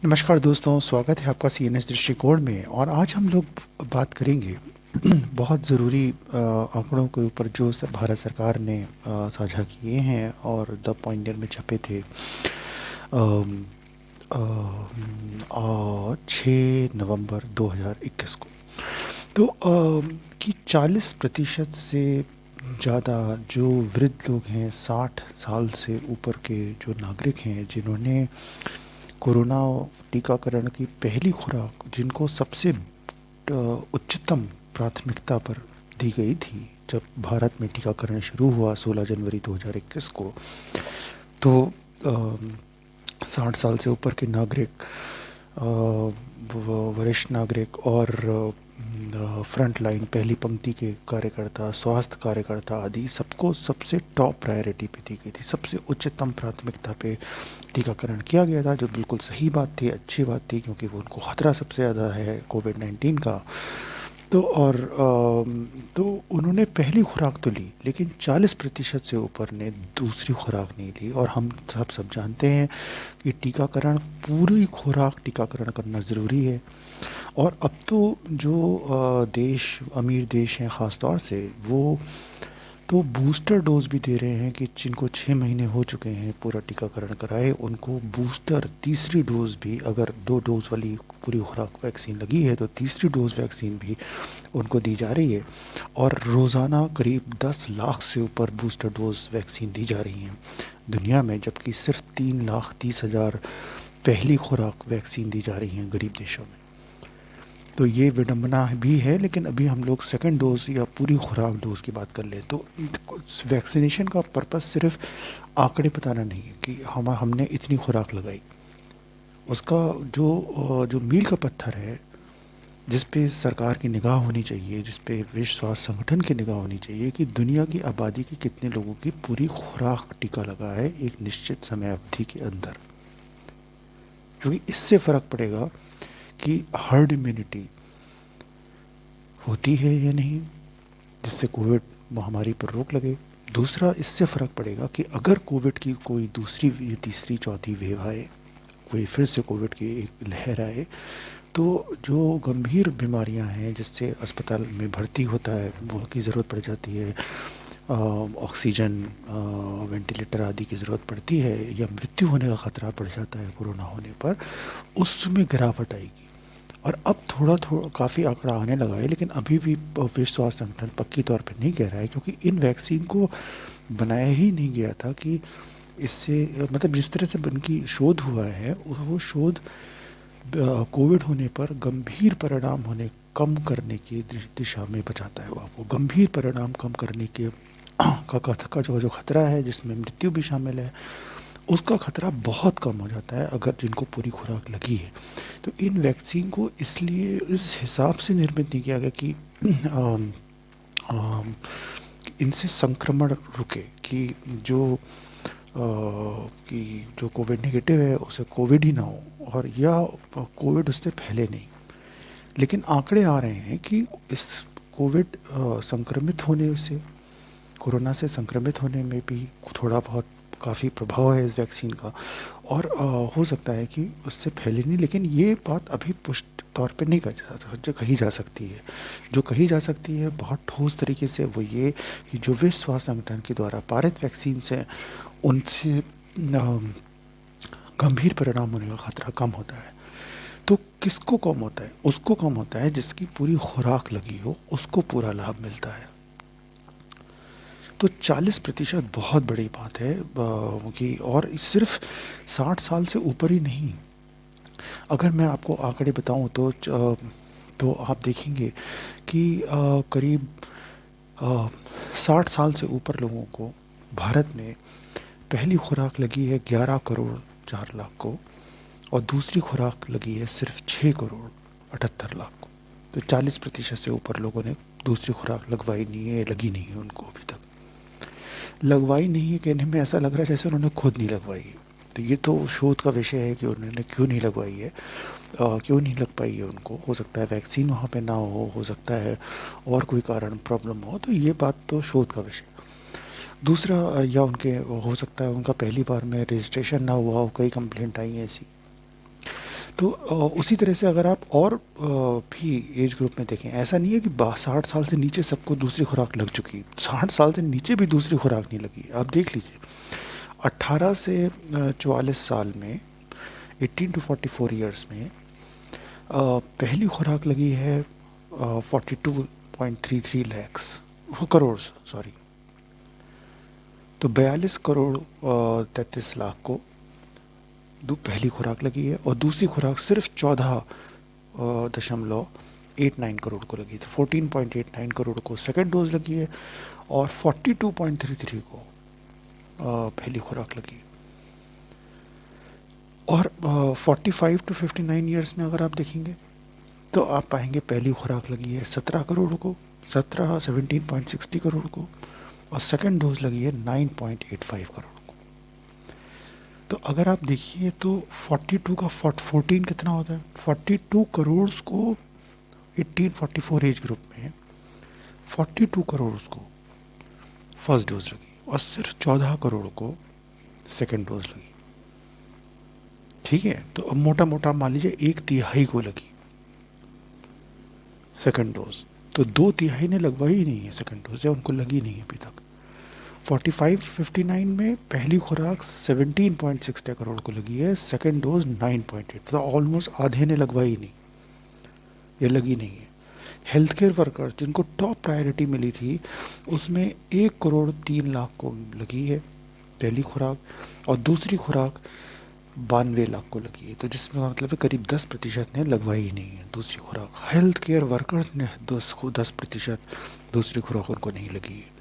नमस्कार दोस्तों, स्वागत है आपका सीएनएस दृष्टिकोण में। और आज हम लोग बात करेंगे बहुत ज़रूरी आंकड़ों के ऊपर जो भारत सरकार ने साझा किए हैं और द पॉइंटर में छपे थे 6 नवंबर 2021 को। तो कि 40% से ज़्यादा जो वृद्ध लोग हैं, 60 साल से ऊपर के जो नागरिक हैं, जिन्होंने कोरोना टीकाकरण की पहली खुराक, जिनको सबसे उच्चतम प्राथमिकता पर दी गई थी जब भारत में टीकाकरण शुरू हुआ 16 जनवरी 2021 को, तो 60 साल से ऊपर के नागरिक, वरिष्ठ नागरिक और फ्रंट लाइन पहली पंक्ति के कार्यकर्ता, स्वास्थ्य कार्यकर्ता आदि सबको सबसे टॉप प्रायोरिटी पे दी गई थी। सबसे उच्चतम प्राथमिकता पे टीकाकरण किया गया था, जो बिल्कुल सही बात थी, अच्छी बात थी, क्योंकि वो उनको खतरा सबसे ज़्यादा है कोविड-19 का। तो उन्होंने पहली खुराक तो ली, लेकिन 40% से ऊपर ने दूसरी खुराक नहीं ली। और हम सब जानते हैं कि टीकाकरण, पूरी खुराक टीकाकरण करना ज़रूरी है। और अब तो जो देश, अमीर देश हैं ख़ास तौर से, वो तो बूस्टर डोज भी दे रहे हैं कि जिनको 6 महीने हो चुके हैं पूरा टीकाकरण कराए, उनको बूस्टर तीसरी डोज भी, अगर 2 डोज वाली पूरी खुराक वैक्सीन लगी है तो तीसरी डोज वैक्सीन भी उनको दी जा रही है। और रोज़ाना करीब 10 लाख से ऊपर बूस्टर डोज वैक्सीन दी जा रही हैं दुनिया में, जबकि सिर्फ 3,30,000 पहली खुराक वैक्सीन दी जा रही हैं गरीब देशों में। तो ये विडंबना भी है। लेकिन अभी हम लोग सेकंड डोज या पूरी खुराक डोज की बात कर लें तो वैक्सीनेशन का पर्पस सिर्फ आंकड़े बताना नहीं है कि हमने इतनी खुराक लगाई। उसका जो मील का पत्थर है, जिस पे सरकार की निगाह होनी चाहिए, जिस पे विश्व स्वास्थ्य संगठन की निगाह होनी चाहिए, कि दुनिया की आबादी के कितने लोगों की पूरी खुराक टीका लगा है एक निश्चित समय अवधि के अंदर। क्योंकि इससे फ़र्क पड़ेगा कि हर्ड इम्यूनिटी होती है या नहीं, जिससे कोविड महामारी पर रोक लगे। दूसरा, इससे फ़र्क पड़ेगा कि अगर कोविड की कोई दूसरी, तीसरी, चौथी वेव आए, कोई फिर से कोविड की एक लहर आए, तो जो गंभीर बीमारियां हैं जिससे अस्पताल में भर्ती होता है, वो की ज़रूरत पड़ जाती है, ऑक्सीजन, वेंटिलेटर आदि की ज़रूरत पड़ती है, या मृत्यु होने का ख़तरा पड़ जाता है कोरोना होने पर, उसमें गिरावट आएगी। और अब थोड़ा काफ़ी आंकड़ा आने लगा है, लेकिन अभी भी विश्व स्वास्थ्य संगठन पक्की तौर पर नहीं कह रहा है, क्योंकि इन वैक्सीन को बनाया ही नहीं गया था कि इससे, मतलब जिस तरह से इनकी शोध हुआ है, वो शोध कोविड होने पर गंभीर परिणाम होने कम करने की दिशा में बचाता है। वो गंभीर परिणाम कम करने के का जो खतरा है, जिसमें मृत्यु भी शामिल है, उसका खतरा बहुत कम हो जाता है अगर जिनको पूरी खुराक लगी है। तो इन वैक्सीन को इसलिए इस हिसाब से निर्मित नहीं किया गया कि इनसे संक्रमण रुके, कि जो कोविड नेगेटिव है उसे कोविड ही ना हो, और या कोविड उससे फैले नहीं। लेकिन आंकड़े आ रहे हैं कि इस कोविड संक्रमित होने से, कोरोना से संक्रमित होने में भी थोड़ा बहुत काफ़ी प्रभाव है इस वैक्सीन का, और हो सकता है कि उससे फैले नहीं। लेकिन ये बात अभी पुष्ट तौर पे नहीं जो कही जा सकती है। जो कही जा सकती है बहुत ठोस तरीके से, वो ये कि जो विश्व स्वास्थ्य संगठन के द्वारा पारित वैक्सीन से, उनसे गंभीर परिणाम होने का खतरा कम होता है। तो किसको कम होता है? उसको कम होता है जिसकी पूरी खुराक लगी हो, उसको पूरा लाभ मिलता है। तो 40% बहुत बड़ी बात है कि, और सिर्फ 60 साल से ऊपर ही नहीं। अगर मैं आपको आंकड़े बताऊं तो आप देखेंगे कि करीब 60 साल से ऊपर लोगों को भारत में पहली खुराक लगी है 11 करोड़ 4 लाख को, और दूसरी खुराक लगी है सिर्फ 6 करोड़ 78 लाख को। तो 40% से ऊपर लोगों ने दूसरी खुराक लगवाई नहीं है, लगी नहीं है उनको अभी तक। लगवाई नहीं है कहने में ऐसा लग रहा है जैसे उन्होंने खुद नहीं लगवाई है। तो ये तो शोध का विषय है कि उन्होंने क्यों नहीं लगवाई है, क्यों नहीं लग पाई है उनको। हो सकता है वैक्सीन वहाँ पे ना हो सकता है और कोई कारण, प्रॉब्लम हो, तो ये बात तो शोध का विषय। दूसरा, या उनके हो सकता है उनका पहली बार में रजिस्ट्रेशन ना हुआ हो, कई कंप्लेंट आई है ऐसी। तो तो उसी तरह से अगर आप और भी एज ग्रुप में देखें, ऐसा नहीं है कि 60 साल से नीचे सबको दूसरी खुराक लग चुकी, 60 साल से नीचे भी दूसरी खुराक नहीं लगी। आप देख लीजिए 18 से 44 साल में, 18 to 44 ईयर्स में पहली खुराक लगी है 42.33 लैक्स करोड़, सॉरी। तो 42 करोड़ 33 लाख को पहली खुराक लगी है, और दूसरी खुराक सिर्फ 14.89 करोड़ को लगी। तो 14.89 करोड़ को सेकेंड डोज लगी है, और 42.33 को पहली खुराक लगी। और 45 to 59 ईयर्स में अगर आप देखेंगे तो आप पाएंगे पहली खुराक लगी है 17 करोड़ को, 17.60 करोड़ को, और सेकेंड डोज लगी है 9.85 करोड़ को। तो अगर आप देखिए तो 42 का 14 कितना होता है? 42 करोड़ को 1844 एज ग्रुप में 42 करोड़ को फर्स्ट डोज लगी, और सिर्फ 14 करोड़ को सेकेंड डोज लगी। ठीक है, तो अब मोटा मोटा मान लीजिए 1/3 को लगी सेकेंड डोज, तो 2/3 ने लगवाई ही नहीं है सेकेंड डोज, या उनको लगी नहीं है अभी तक। 45-59 में पहली खुराक 17.60 करोड़ को लगी है, सेकेंड डोज 9.8, तो ऑलमोस्ट आधे ने लगवाई नहीं, ये लगी नहीं है। हेल्थ केयर वर्कर्स जिनको टॉप प्रायोरिटी मिली थी, उसमें 1 करोड़ 3 लाख को लगी है पहली खुराक, और दूसरी खुराक 92 लाख को लगी है। तो जिसमें मतलब है करीब 10% ने लगवाई ही नहीं है दूसरी खुराक। हेल्थ केयर वर्कर्स ने 10% दूसरी खुराक उनको नहीं लगी है।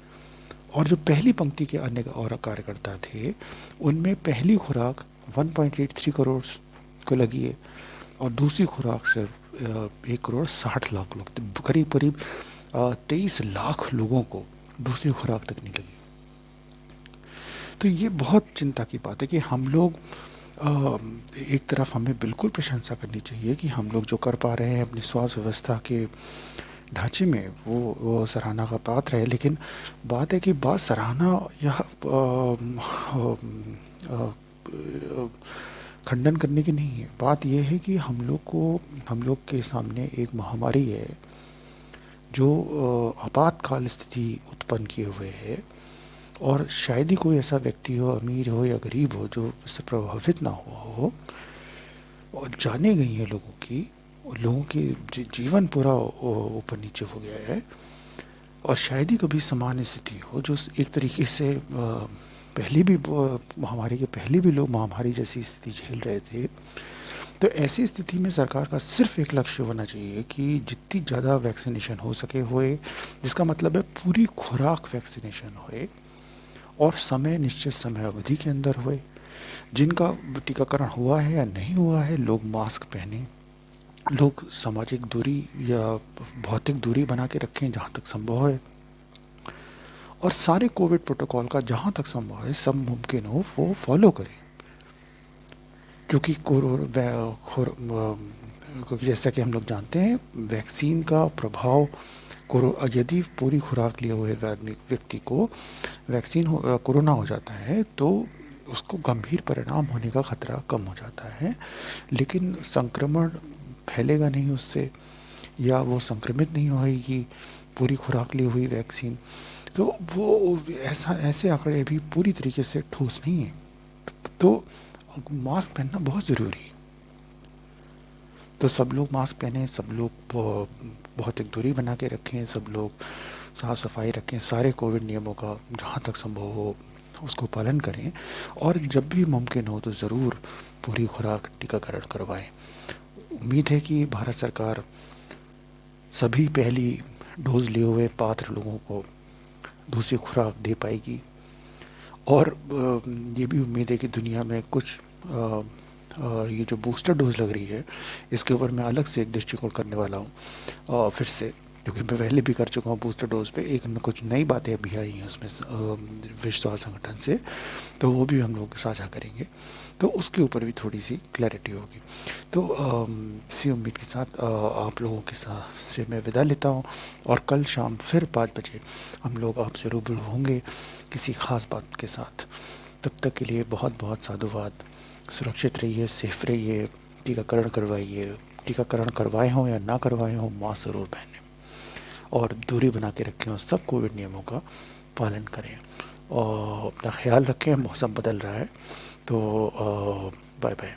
और जो पहली पंक्ति के अन्य और कार्यकर्ता थे, उनमें पहली खुराक 1.83 करोड़ को लगी है, और दूसरी खुराक सिर्फ 1 करोड़ 60 लाख लोग, तो करीब करीब 23 लाख लोगों को दूसरी खुराक तक नहीं लगी। तो ये बहुत चिंता की बात है कि हम लोग एक तरफ हमें बिल्कुल प्रशंसा करनी चाहिए कि हम लोग जो कर पा रहे हैं अपनी स्वास्थ्य व्यवस्था के ढांचे में, वो सराहना का पात्र है। लेकिन बात है कि बात सराहना या खंडन करने की नहीं है। बात यह है कि हम लोग के सामने एक महामारी है जो आपातकाल स्थिति उत्पन्न किए हुए है, और शायद ही कोई ऐसा व्यक्ति हो, अमीर हो या गरीब हो, जो इससे प्रभावित ना हुआ हो। और जाने गई है लोगों की जीवन पूरा ऊपर नीचे हो गया है, और शायद ही कभी सामान्य स्थिति हो, जो एक तरीके से पहले भी महामारी के पहले भी लोग महामारी जैसी स्थिति झेल रहे थे। तो ऐसी स्थिति में सरकार का सिर्फ एक लक्ष्य होना चाहिए कि जितनी ज़्यादा वैक्सीनेशन हो सके होए, जिसका मतलब है पूरी खुराक वैक्सीनेशन होए, और निश्चित समय अवधि के अंदर होए। जिनका टीकाकरण हुआ है या नहीं हुआ है, लोग मास्क पहने, लोग सामाजिक दूरी या भौतिक दूरी बना के रखें जहाँ तक संभव है, और सारे कोविड प्रोटोकॉल का जहाँ तक संभव है, सब मुमकिन हो वो फॉलो करें। क्योंकि जैसा कि हम लोग जानते हैं, वैक्सीन का प्रभाव, यदि पूरी खुराक लिए हुए व्यक्ति को कोरोना हो जाता है तो उसको गंभीर परिणाम होने का खतरा कम हो जाता है, लेकिन संक्रमण फैलेगा नहीं उससे, या वो संक्रमित नहीं होगी पूरी खुराक ली हुई वैक्सीन। तो वो ऐसे आंकड़े अभी पूरी तरीके से ठोस नहीं है। तो मास्क पहनना बहुत ज़रूरी है। तो सब लोग मास्क पहने, सब लोग भौतिक दूरी बना के रखें, सब लोग साफ़ सफाई रखें, सारे कोविड नियमों का जहाँ तक संभव हो उसको पालन करें, और जब भी मुमकिन हो तो ज़रूर पूरी खुराक टीकाकरण करवाएं। उम्मीद है कि भारत सरकार सभी पहली डोज लिए हुए पात्र लोगों को दूसरी खुराक दे पाएगी, और ये भी उम्मीद है कि दुनिया में कुछ ये जो बूस्टर डोज लग रही है, इसके ऊपर मैं अलग से एक दृष्टिकोण करने वाला हूँ फिर से, क्योंकि मैं पहले भी कर चुका हूँ बूस्टर डोज पे। कुछ नई बातें अभी आई हैं उसमें विश्व स्वास्थ्य संगठन से, तो वो भी हम लोग साझा करेंगे, तो उसके ऊपर भी थोड़ी सी क्लैरिटी होगी। तो इसी उम्मीद के साथ आप लोगों के साथ से मैं विदा लेता हूँ, और कल शाम फिर 5 बजे हम लोग आपसे रूबरू होंगे किसी ख़ास बात के साथ। तब तक के लिए बहुत बहुत साधुवाद। सुरक्षित रहिए, सेफ रहिए, टीकाकरण करवाइए। टीकाकरण करवाए हों या ना करवाए हों, मास्क ज़रूर पहनें और दूरी बना के रखें और सब कोविड नियमों का पालन करें और अपना ख्याल रखें। मौसम बदल रहा है तो बाय बाय।